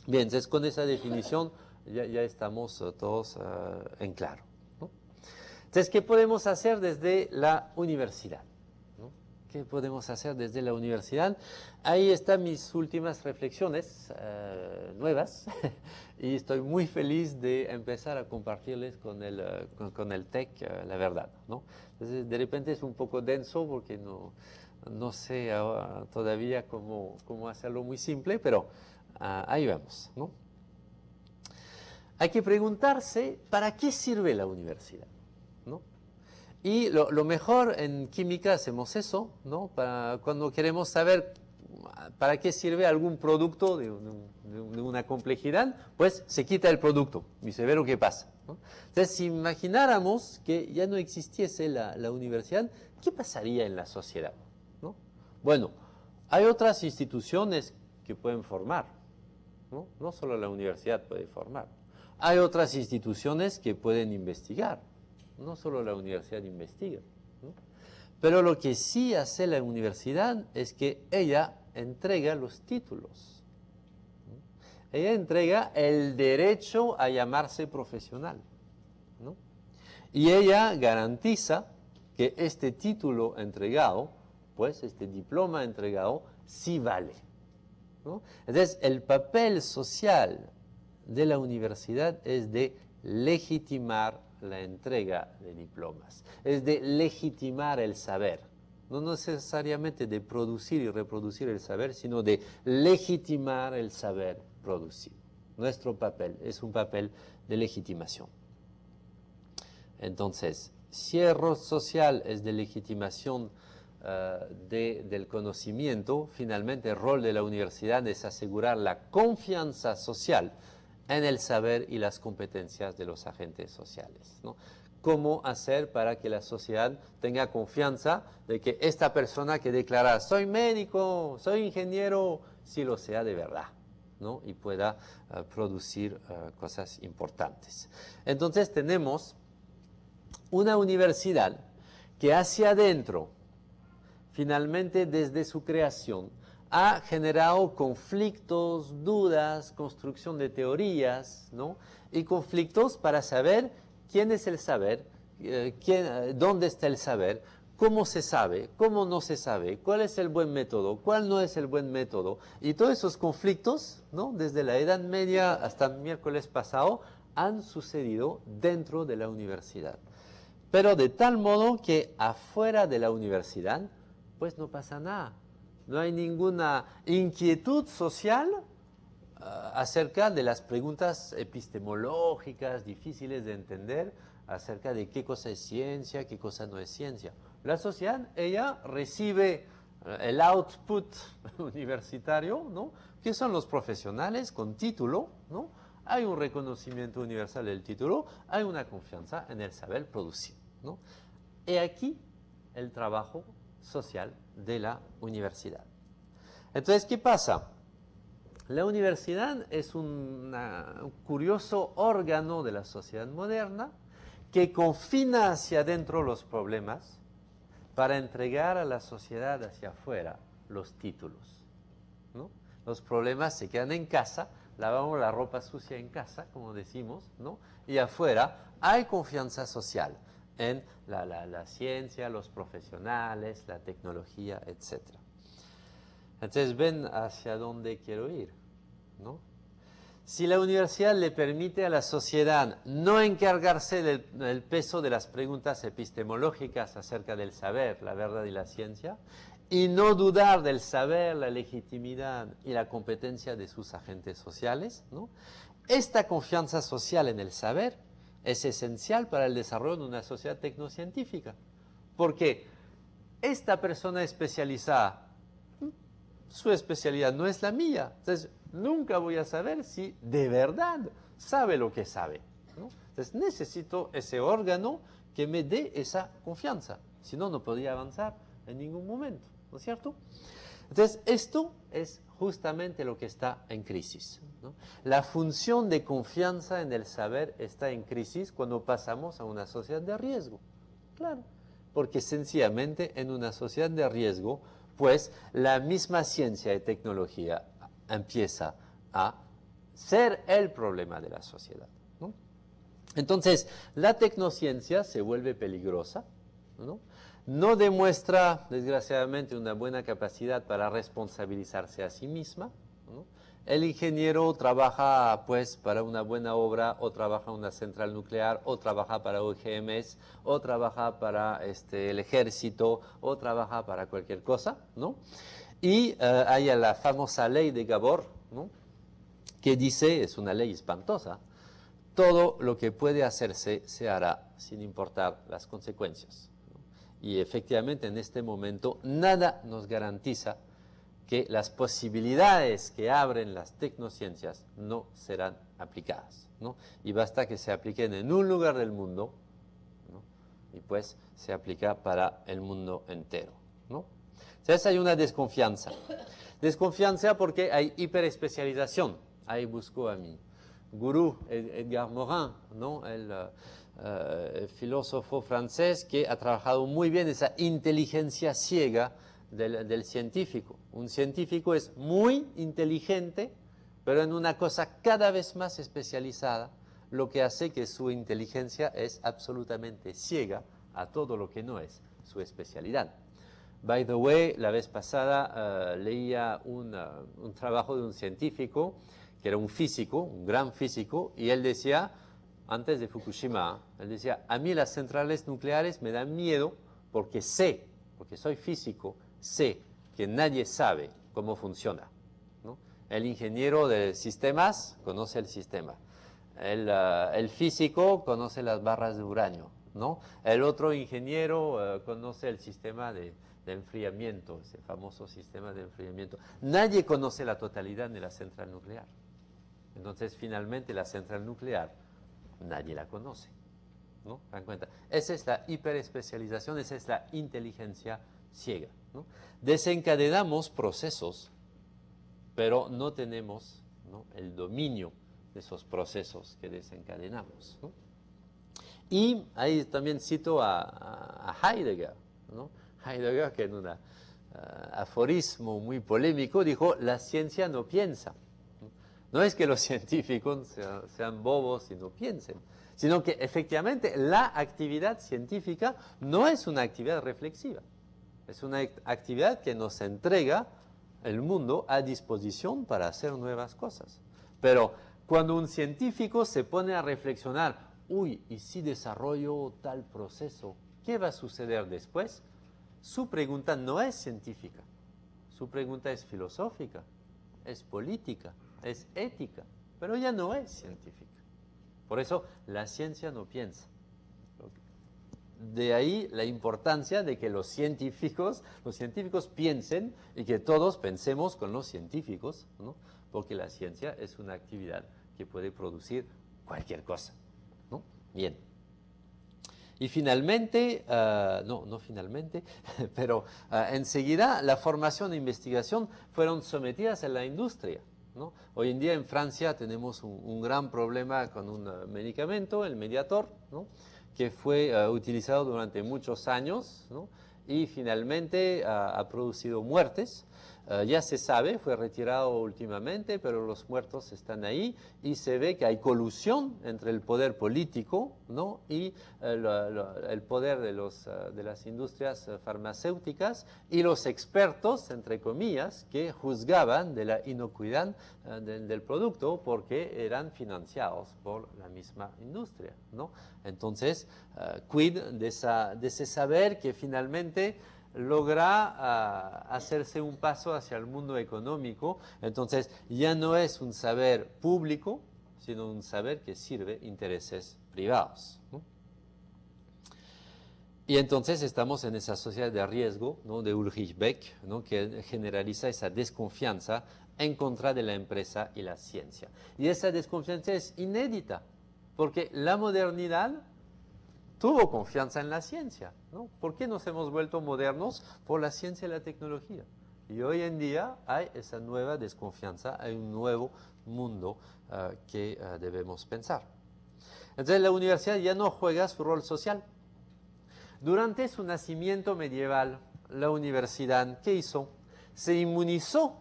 Bien, entonces con esa definición ya estamos todos en claro, ¿no? Entonces, ¿qué podemos hacer desde la universidad? ¿No? ¿Qué podemos hacer desde la universidad? Ahí están mis últimas reflexiones nuevas y estoy muy feliz de empezar a compartirles con el TEC la verdad, ¿no? Entonces, de repente es un poco denso porque no sé todavía cómo hacerlo muy simple, pero ahí vamos, ¿no? Hay que preguntarse, ¿para qué sirve la universidad? ¿No? Y lo mejor en química hacemos eso, ¿no? Cuando queremos saber para qué sirve algún producto de una complejidad, pues se quita el producto y se ve lo que pasa, ¿no? Entonces, si imagináramos que ya no existiese la universidad, ¿qué pasaría en la sociedad? ¿No? Bueno, hay otras instituciones que pueden formar, ¿no? No solo la universidad puede formar. Hay otras instituciones que pueden investigar, no solo la universidad investiga, ¿no? Pero lo que sí hace la universidad es que ella entrega los títulos, ¿no? Ella entrega el derecho a llamarse profesional, ¿no? Y ella garantiza que este título entregado, pues este diploma entregado, sí vale, ¿no? Entonces, el papel social de la universidad es de legitimar la entrega de diplomas, es de legitimar el saber, no necesariamente de producir y reproducir el saber, sino de legitimar el saber producido. Nuestro papel es un papel de legitimación. Entonces, si el rol social es de legitimación del conocimiento, finalmente el rol de la universidad es asegurar la confianza social en el saber y las competencias de los agentes sociales, ¿no? ¿Cómo hacer para que la sociedad tenga confianza de que esta persona que declara soy médico, soy ingeniero, sí lo sea de verdad, ¿no? Y pueda producir cosas importantes? Entonces tenemos una universidad que hacia adentro, finalmente desde su creación, ha generado conflictos, dudas, construcción de teorías, ¿no? Y conflictos para saber quién es el saber, dónde está el saber, cómo se sabe, cómo no se sabe, cuál es el buen método, cuál no es el buen método. Y todos esos conflictos, ¿no? Desde la Edad Media hasta el miércoles pasado, han sucedido dentro de la universidad. Pero de tal modo que afuera de la universidad, pues no pasa nada. No hay ninguna inquietud social acerca de las preguntas epistemológicas difíciles de entender, acerca de qué cosa es ciencia, qué cosa no es ciencia. La sociedad, ella recibe el output universitario, ¿no? Que son los profesionales con título, ¿no? Hay un reconocimiento universal del título, hay una confianza en el saber producido, ¿no? He aquí el trabajo social de la universidad. Entonces, ¿qué pasa? La universidad es un curioso órgano de la sociedad moderna que confina hacia adentro los problemas para entregar a la sociedad hacia afuera los títulos, ¿no? Los problemas se quedan en casa, lavamos la ropa sucia en casa, como decimos, ¿no? Y afuera hay confianza social en la ciencia, los profesionales, la tecnología, etc. Entonces ven hacia dónde quiero ir, ¿no? Si la universidad le permite a la sociedad no encargarse del peso de las preguntas epistemológicas acerca del saber, la verdad y la ciencia, y no dudar del saber, la legitimidad y la competencia de sus agentes sociales, ¿no? Esta confianza social en el saber es esencial para el desarrollo de una sociedad tecnocientífica, porque esta persona especializada, su especialidad no es la mía, entonces nunca voy a saber si de verdad sabe lo que sabe, ¿no? Entonces necesito ese órgano que me dé esa confianza, si no, no podría avanzar en ningún momento, ¿no es cierto? Entonces esto es justamente lo que está en crisis, ¿no? La función de confianza en el saber está en crisis cuando pasamos a una sociedad de riesgo, claro, porque sencillamente en una sociedad de riesgo, pues la misma ciencia y tecnología empieza a ser el problema de la sociedad, ¿no? Entonces, la tecnociencia se vuelve peligrosa, ¿no? No demuestra, desgraciadamente, una buena capacidad para responsabilizarse a sí misma, ¿no? El ingeniero trabaja, pues, para una buena obra, o trabaja en una central nuclear, o trabaja para OGMs, o trabaja para el ejército, o trabaja para cualquier cosa, ¿no? Y hay la famosa ley de Gabor, ¿no? Que dice, es una ley espantosa, todo lo que puede hacerse se hará sin importar las consecuencias, ¿no? Y efectivamente en este momento nada nos garantiza que las posibilidades que abren las tecnociencias no serán aplicadas, ¿no? Y basta que se apliquen en un lugar del mundo, ¿no? Y pues se aplica para el mundo entero, ¿no? Entonces hay una desconfianza. Desconfianza porque hay hiperespecialización. Ahí busco a mi gurú Edgar Morin, ¿no? El filósofo francés que ha trabajado muy bien esa inteligencia ciega del científico. Un científico es muy inteligente, pero en una cosa cada vez más especializada, lo que hace que su inteligencia es absolutamente ciega a todo lo que no es su especialidad. By the way, la vez pasada leía un trabajo de un científico que era un físico, un gran físico, y él decía, antes de Fukushima, él decía, a mí las centrales nucleares me dan miedo porque sé porque soy físico, sé que nadie sabe cómo funciona, ¿no? El ingeniero de sistemas conoce el sistema. El físico conoce las barras de uranio, ¿no? El otro ingeniero conoce el sistema de enfriamiento, ese famoso sistema de enfriamiento. Nadie conoce la totalidad de la central nuclear. Entonces, finalmente, la central nuclear, nadie la conoce, ¿no? ¿Dan cuenta? Esa es la hiperespecialización, esa es la inteligencia ciega, ¿no? Desencadenamos procesos, pero no tenemos, ¿no?, el dominio de esos procesos que desencadenamos, ¿no? Y ahí también cito a Heidegger, ¿no? Heidegger, que en un aforismo muy polémico dijo: la ciencia no piensa. No es que los científicos sean bobos y no piensen, sino que efectivamente la actividad científica no es una actividad reflexiva, es una actividad que nos entrega el mundo a disposición para hacer nuevas cosas. Pero cuando un científico se pone a reflexionar, uy, ¿y si desarrollo tal proceso? ¿Qué va a suceder después? Su pregunta no es científica, su pregunta es filosófica, es política, es ética, pero ya no es científica. Por eso la ciencia no piensa. De ahí la importancia de que los científicos piensen y que todos pensemos con los científicos, ¿no? Porque la ciencia es una actividad que puede producir cualquier cosa, ¿no? Bien. Y finalmente, no finalmente, pero enseguida la formación e investigación fueron sometidas a la industria, ¿no? Hoy en día en Francia tenemos un gran problema con un medicamento, el Mediator, ¿no?, que fue utilizado durante muchos años, ¿no?, y finalmente ha producido muertes. Ya se sabe, fue retirado últimamente, pero los muertos están ahí y se ve que hay colusión entre el poder político, ¿no?, y el poder de las industrias farmacéuticas y los expertos, entre comillas, que juzgaban de la inocuidad del producto porque eran financiados por la misma industria, ¿no? Entonces, quid de ese saber que finalmente logra hacerse un paso hacia el mundo económico. Entonces ya no es un saber público, sino un saber que sirve intereses privados, ¿no? Y entonces estamos en esa sociedad de riesgo, ¿no?, de Ulrich Beck, ¿no?, que generaliza esa desconfianza en contra de la empresa y la ciencia. Y esa desconfianza es inédita, porque la modernidad tuvo confianza en la ciencia, ¿no? ¿Por qué nos hemos vuelto modernos? Por la ciencia y la tecnología. Y hoy en día hay esa nueva desconfianza, hay un nuevo mundo que debemos pensar. Entonces la universidad ya no juega su rol social. Durante su nacimiento medieval, la universidad, ¿qué hizo? Se inmunizó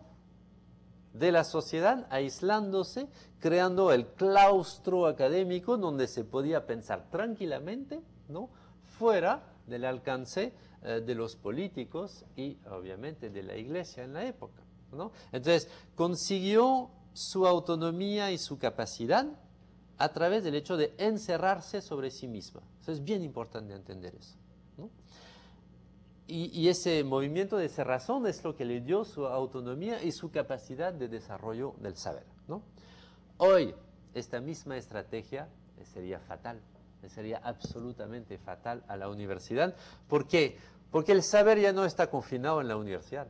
de la sociedad, aislándose, creando el claustro académico donde se podía pensar tranquilamente, ¿no?, fuera del alcance de los políticos y obviamente de la iglesia en la época, ¿no? Entonces consiguió su autonomía y su capacidad a través del hecho de encerrarse sobre sí misma. Eso es bien importante entender eso, ¿no? Y ese movimiento de cerrazón es lo que le dio su autonomía y su capacidad de desarrollo del saber, ¿no? Hoy, esta misma estrategia sería fatal, sería absolutamente fatal a la universidad. ¿Por qué? Porque el saber ya no está confinado en la universidad.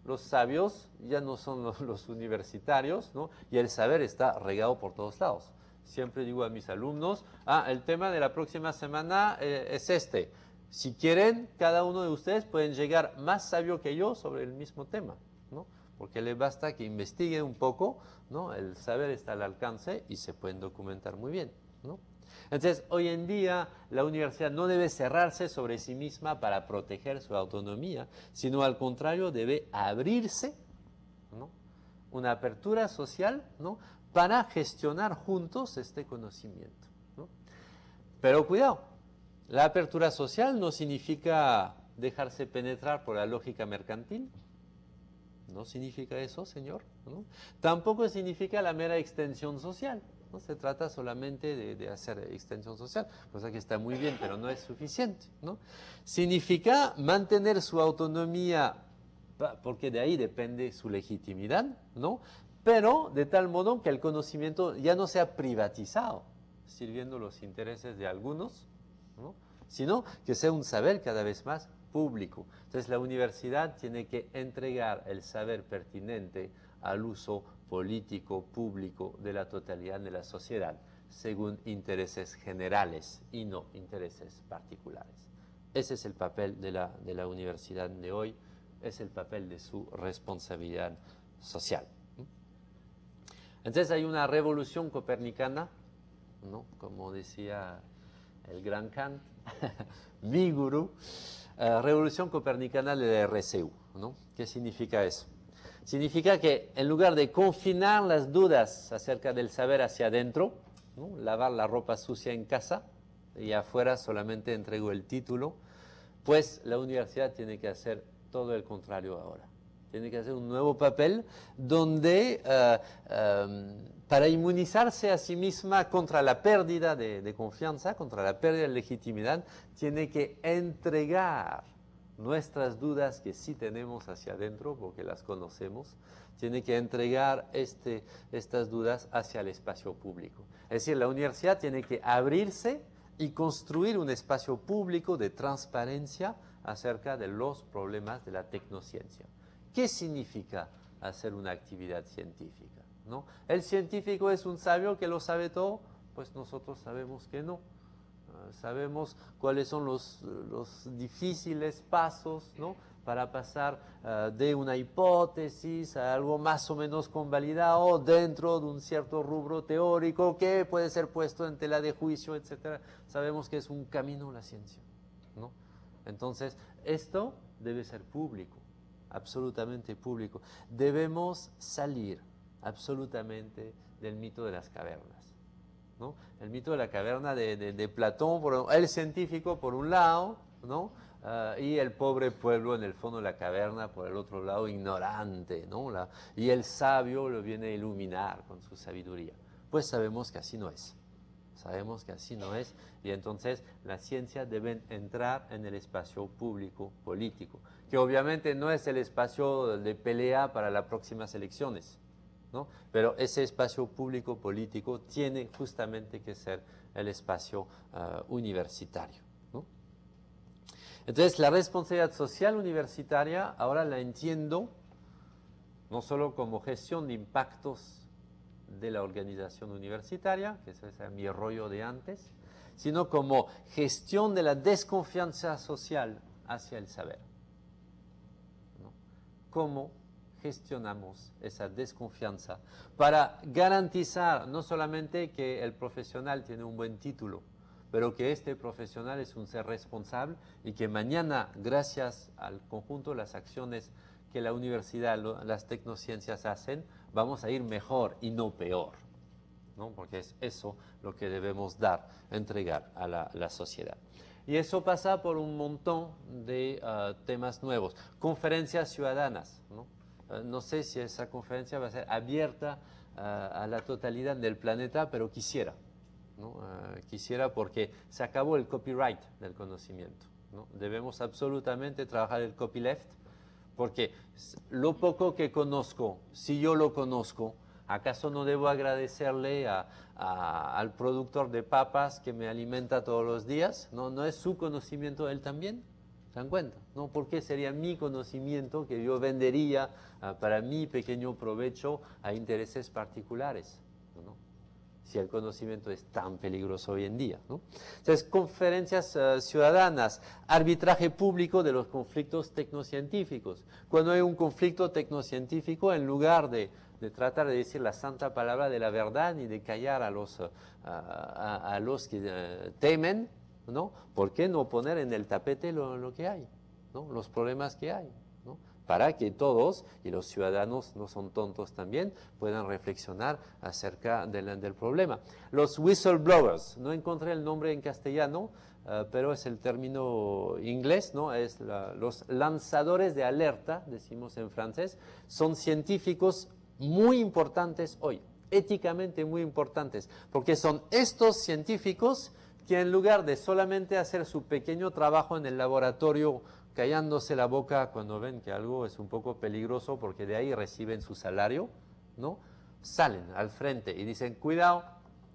Los sabios ya no son los universitarios, ¿no?, y el saber está regado por todos lados. Siempre digo a mis alumnos, el tema de la próxima semana es este. Si quieren, cada uno de ustedes pueden llegar más sabio que yo sobre el mismo tema, ¿no?, porque le basta que investigue un poco, ¿no? El saber está al alcance y se pueden documentar muy bien, ¿no? Entonces, hoy en día la universidad no debe cerrarse sobre sí misma para proteger su autonomía, sino al contrario debe abrirse, ¿no?, una apertura social, ¿no?, para gestionar juntos este conocimiento, ¿no? Pero cuidado. La apertura social no significa dejarse penetrar por la lógica mercantil. No significa eso, señor, ¿no? Tampoco significa la mera extensión social, ¿no? Se trata solamente de hacer extensión social, cosa que está muy bien, pero no es suficiente, ¿no? Significa mantener su autonomía, porque de ahí depende su legitimidad, ¿no? Pero de tal modo que el conocimiento ya no sea privatizado, sirviendo los intereses de algunos, ¿no? Sino que sea un saber cada vez más público. Entonces la universidad tiene que entregar el saber pertinente al uso político, público de la totalidad de la sociedad, según intereses generales y no intereses particulares. Ese es el papel de la universidad de hoy, es el papel de su responsabilidad social. Entonces hay una revolución copernicana, ¿no? Como decía el gran Kant, mi gurú, revolución copernicana de la RCU, ¿no? ¿Qué significa eso? Significa que en lugar de confinar las dudas acerca del saber hacia adentro, ¿no? Lavar la ropa sucia en casa y afuera solamente entrego el título, pues la universidad tiene que hacer todo el contrario ahora. Tiene que hacer un nuevo papel donde para inmunizarse a sí misma contra la pérdida de confianza, contra la pérdida de legitimidad, tiene que entregar nuestras dudas que sí tenemos hacia adentro, porque las conocemos, tiene que entregar estas dudas hacia el espacio público. Es decir, la universidad tiene que abrirse y construir un espacio público de transparencia acerca de los problemas de la tecnociencia. ¿Qué significa hacer una actividad científica? ¿No? ¿El científico es un sabio que lo sabe todo? Pues nosotros sabemos que no. Sabemos cuáles son los difíciles pasos, ¿no? Para pasar de una hipótesis a algo más o menos convalidado dentro de un cierto rubro teórico que puede ser puesto en tela de juicio, etc. Sabemos que es un camino la ciencia, ¿no? Entonces, esto debe ser público, absolutamente público. Debemos salir absolutamente del mito de las cavernas, ¿no? El mito de la caverna de Platón, el científico por un lado, ¿no? Y el pobre pueblo en el fondo de la caverna por el otro lado, ignorante, ¿no? Y el sabio lo viene a iluminar con su sabiduría. Pues sabemos que así no es. Sabemos que así no es, y entonces la ciencia debe entrar en el espacio público político, que obviamente no es el espacio de pelea para las próximas elecciones, ¿no? Pero ese espacio público político tiene justamente que ser el espacio universitario, ¿no? Entonces la responsabilidad social universitaria ahora la entiendo no solo como gestión de impactos de la organización universitaria, que ese es mi rollo de antes, sino como gestión de la desconfianza social hacia el saber, ¿no? ¿Cómo gestionamos esa desconfianza para garantizar no solamente que el profesional tiene un buen título, pero que este profesional es un ser responsable y que mañana, gracias al conjunto de las acciones que la universidad, las tecnociencias hacen, vamos a ir mejor y no peor, ¿no? Porque es eso lo que debemos entregar a la sociedad. Y eso pasa por un montón de temas nuevos. Conferencias ciudadanas, ¿no? No sé si esa conferencia va a ser abierta a la totalidad del planeta, pero quisiera, ¿no? Quisiera, porque se acabó el copyright del conocimiento, ¿no? Debemos absolutamente trabajar el copyleft, porque lo poco que conozco, si yo lo conozco, ¿acaso no debo agradecerle al productor de papas que me alimenta todos los días? ¿No es su conocimiento él también? ¿Se dan cuenta? ¿No? ¿Por qué sería mi conocimiento que yo vendería para mi pequeño provecho a intereses particulares, ¿no? Si el conocimiento es tan peligroso hoy en día, ¿no? Entonces, conferencias ciudadanas, arbitraje público de los conflictos tecnocientíficos. Cuando hay un conflicto tecnocientífico, en lugar de tratar de decir la santa palabra de la verdad y de callar a los que temen, ¿no? ¿Por qué no poner en el tapete lo que hay, ¿no? Los problemas que hay, ¿no? Para que todos, y los ciudadanos no son tontos también, puedan reflexionar acerca del problema. Los whistleblowers, no encontré el nombre en castellano, pero es el término inglés, ¿no? Es los lanzadores de alerta, decimos en francés, son científicos muy importantes hoy. éticamente muy importantes, porque son estos científicos que en lugar de solamente hacer su pequeño trabajo en el laboratorio, callándose la boca cuando ven que algo es un poco peligroso porque de ahí reciben su salario, ¿no? Salen al frente y dicen, cuidado,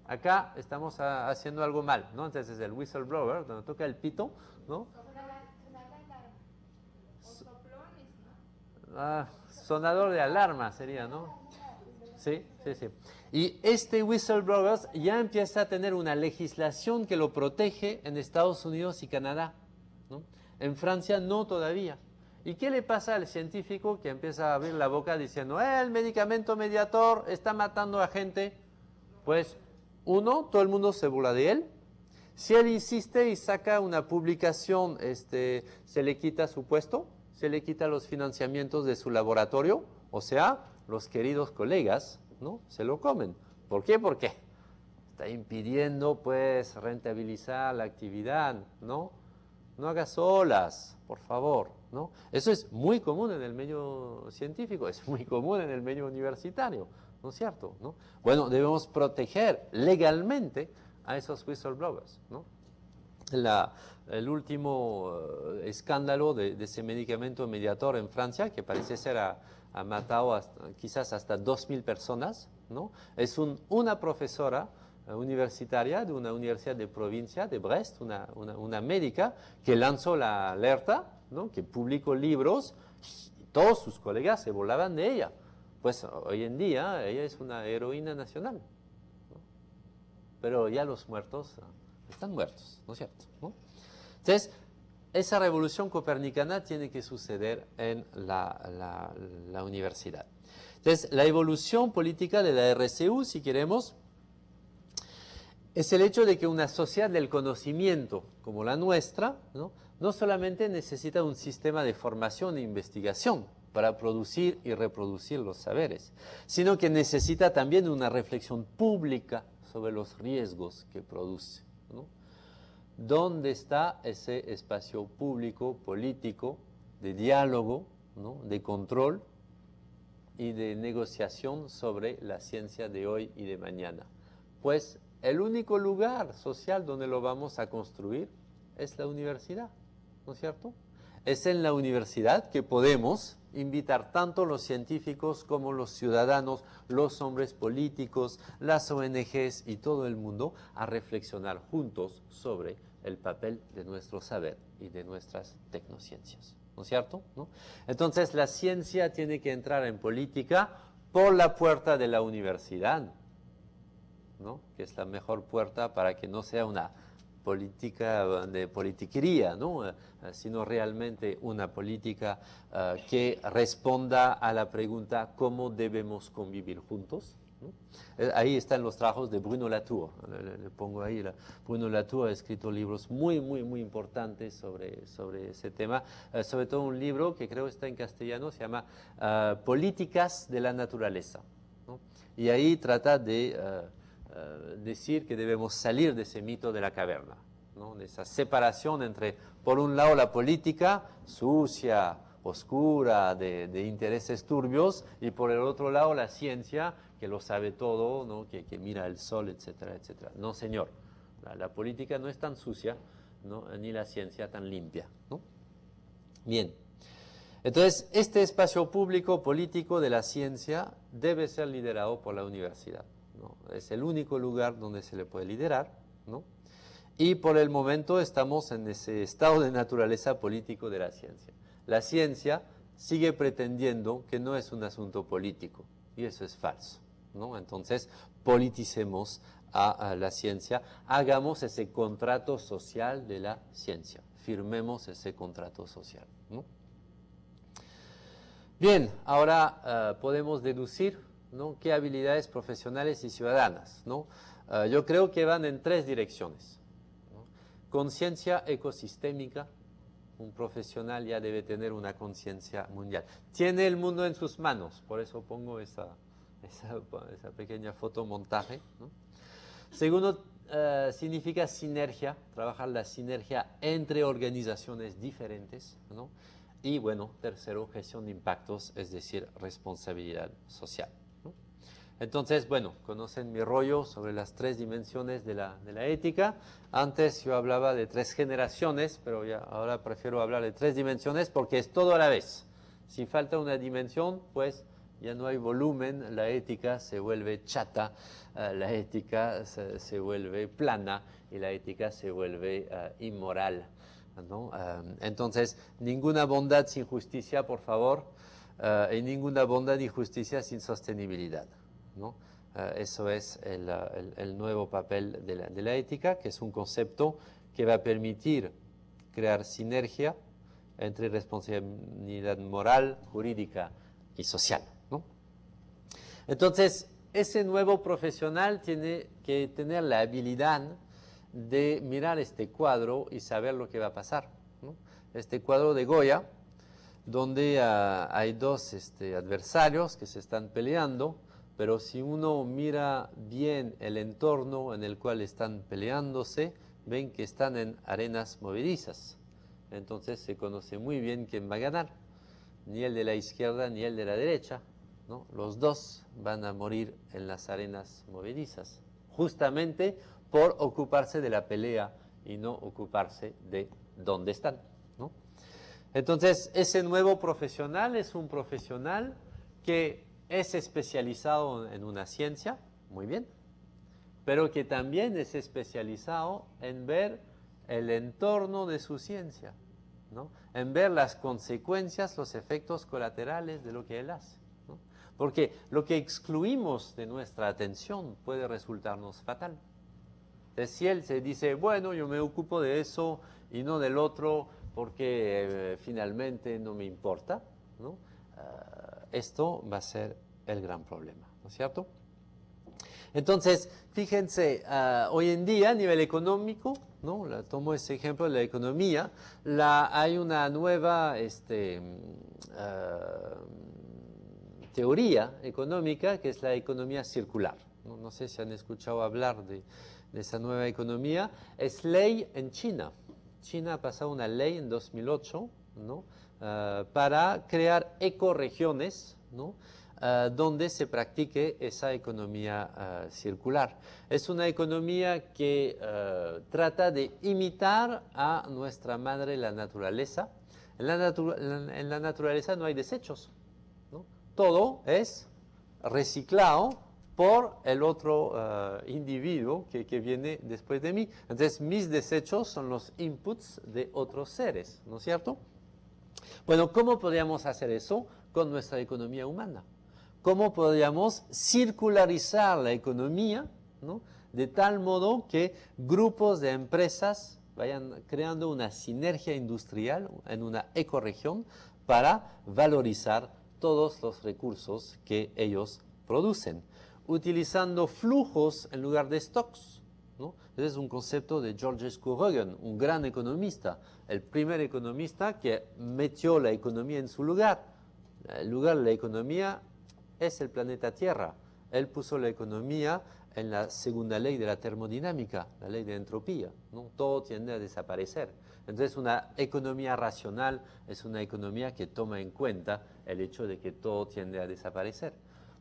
acá estamos haciendo algo mal, ¿no? Entonces el whistleblower, cuando toca el pito, ¿no? Sonador de alarma sería, ¿no? Sí, sí, sí. Y este whistleblower ya empieza a tener una legislación que lo protege en Estados Unidos y Canadá, ¿no? En Francia no todavía. ¿Y qué le pasa al científico que empieza a abrir la boca diciendo, el medicamento mediador está matando a gente? Pues, uno, todo el mundo se burla de él. Si él insiste y saca una publicación, se le quita su puesto, se le quita los financiamientos de su laboratorio, o sea, los queridos colegas, ¿no? Se lo comen. ¿Por qué? Porque está impidiendo, pues, rentabilizar la actividad, ¿no? No hagas olas, por favor, ¿no? Eso es muy común en el medio científico, es muy común en el medio universitario, ¿no es cierto? ¿No? Bueno, debemos proteger legalmente a esos whistleblowers, ¿no? El último escándalo de ese medicamento mediador en Francia, que parece ser ha matado quizás hasta 2.000 personas, ¿no? Es una profesora universitaria de una universidad de provincia de Brest, una médica que lanzó la alerta, ¿no? Que publicó libros y todos sus colegas se burlaban de ella. Pues hoy en día ella es una heroína nacional, ¿no? Pero ya los muertos están muertos, ¿no es cierto? ¿No? Entonces, esa revolución copernicana tiene que suceder en la universidad. Entonces, la evolución política de la RCU, si queremos, es el hecho de que una sociedad del conocimiento como la nuestra, no solamente necesita un sistema de formación e investigación para producir y reproducir los saberes, sino que necesita también una reflexión pública sobre los riesgos que produce, ¿no? ¿Dónde está ese espacio público, político, de diálogo, ¿no? De control y de negociación sobre la ciencia de hoy y de mañana? Pues el único lugar social donde lo vamos a construir es la universidad, ¿no es cierto? Es en la universidad que podemos invitar tanto los científicos como los ciudadanos, los hombres políticos, las ONGs y todo el mundo a reflexionar juntos sobre el papel de nuestro saber y de nuestras tecnociencias, ¿no es cierto? ¿No? Entonces la ciencia tiene que entrar en política por la puerta de la universidad, ¿no? Que es la mejor puerta para que no sea una política de politiquería, ¿no? Sino realmente una política que responda a la pregunta ¿cómo debemos convivir juntos? ¿No? Ahí están los trabajos de Bruno Latour, le pongo ahí, Bruno Latour ha escrito libros muy, muy, muy importantes sobre ese tema, sobre todo un libro que creo está en castellano, se llama Políticas de la Naturaleza, ¿no? Y ahí trata de decir que debemos salir de ese mito de la caverna, ¿no? De esa separación entre, por un lado, la política sucia, oscura, de intereses turbios, y por el otro lado, la ciencia, que lo sabe todo, ¿no? que mira el sol, etcétera, etcétera. No, señor, la política no es tan sucia, ¿no? Ni la ciencia tan limpia, ¿no? Bien. Entonces, este espacio público político de la ciencia debe ser liderado por la universidad, ¿no? Es el único lugar donde se le puede liderar, ¿no? Y por el momento estamos en ese estado de naturaleza político de la ciencia. La ciencia sigue pretendiendo que no es un asunto político, y eso es falso, ¿no? Entonces, politicemos a la ciencia, hagamos ese contrato social de la ciencia, firmemos ese contrato social, ¿no? Bien, ahora podemos deducir, ¿no? qué habilidades profesionales y ciudadanas, ¿no? Yo creo que van en 3 direcciones, ¿no? Conciencia ecosistémica, un profesional ya debe tener una conciencia mundial. Tiene el mundo en sus manos, por eso pongo esa pequeña fotomontaje, ¿no? Segundo, significa sinergia, trabajar la sinergia entre organizaciones diferentes, ¿no? Y bueno, tercero, gestión de impactos, es decir, responsabilidad social, ¿no? Entonces, bueno, conocen mi rollo sobre las 3 dimensiones de la ética. Antes yo hablaba de 3 generaciones, pero ya ahora prefiero hablar de 3 dimensiones porque es todo a la vez. Si falta una dimensión, pues ya no hay volumen, la ética se vuelve chata, la ética se vuelve plana y la ética se vuelve inmoral, ¿no? Entonces, ninguna bondad sin justicia, por favor, y ninguna bondad y justicia sin sostenibilidad, ¿no? Eso es el nuevo papel de la ética, que es un concepto que va a permitir crear sinergia entre responsabilidad moral, jurídica y social, ¿no? Entonces, ese nuevo profesional tiene que tener la habilidad de mirar este cuadro y saber lo que va a pasar, ¿no? Este cuadro de Goya, donde hay 2 adversarios que se están peleando, pero si uno mira bien el entorno en el cual están peleándose, ven que están en arenas movedizas. Entonces se conoce muy bien quién va a ganar, ni el de la izquierda ni el de la derecha, ¿no? Los 2 van a morir en las arenas movedizas, justamente por ocuparse de la pelea y no ocuparse de dónde están, ¿no? Entonces, ese nuevo profesional es un profesional que es especializado en una ciencia, muy bien, pero que también es especializado en ver el entorno de su ciencia, ¿no? En ver las consecuencias, los efectos colaterales de lo que él hace, ¿no? Porque lo que excluimos de nuestra atención puede resultarnos fatal. Entonces, si él se dice, bueno, yo me ocupo de eso y no del otro porque finalmente no me importa, ¿no? Esto va a ser el gran problema, ¿no es cierto? Entonces, fíjense, hoy en día a nivel económico, ¿no? Tomo ese ejemplo de la economía, hay una nueva teoría económica que es la economía circular. No sé si han escuchado hablar de esa nueva economía. Es ley en China. China ha pasado una ley en 2008, ¿no? Para crear ecoregiones, ¿no? Donde se practique esa economía circular. Es una economía que trata de imitar a nuestra madre la naturaleza. En la naturaleza no hay desechos, ¿no? Todo es reciclado por el otro individuo que viene después de mí. Entonces, mis desechos son los inputs de otros seres, ¿no es cierto? Bueno, ¿cómo podríamos hacer eso con nuestra economía humana? ¿Cómo podríamos circularizar la economía, ¿no? De tal modo que grupos de empresas vayan creando una sinergia industrial en una ecorregión para valorizar todos los recursos que ellos producen, utilizando flujos en lugar de stocks, ¿no? Ese es un concepto de George Scruton, un gran economista, el primer economista que metió la economía en su lugar. El lugar de la economía es el planeta Tierra. Él puso la economía en la segunda ley de la termodinámica, la ley de entropía, ¿no? Todo tiende a desaparecer. Entonces, una economía racional es una economía que toma en cuenta el hecho de que todo tiende a desaparecer.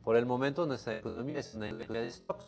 Por el momento, nuestra economía es una economía de stocks.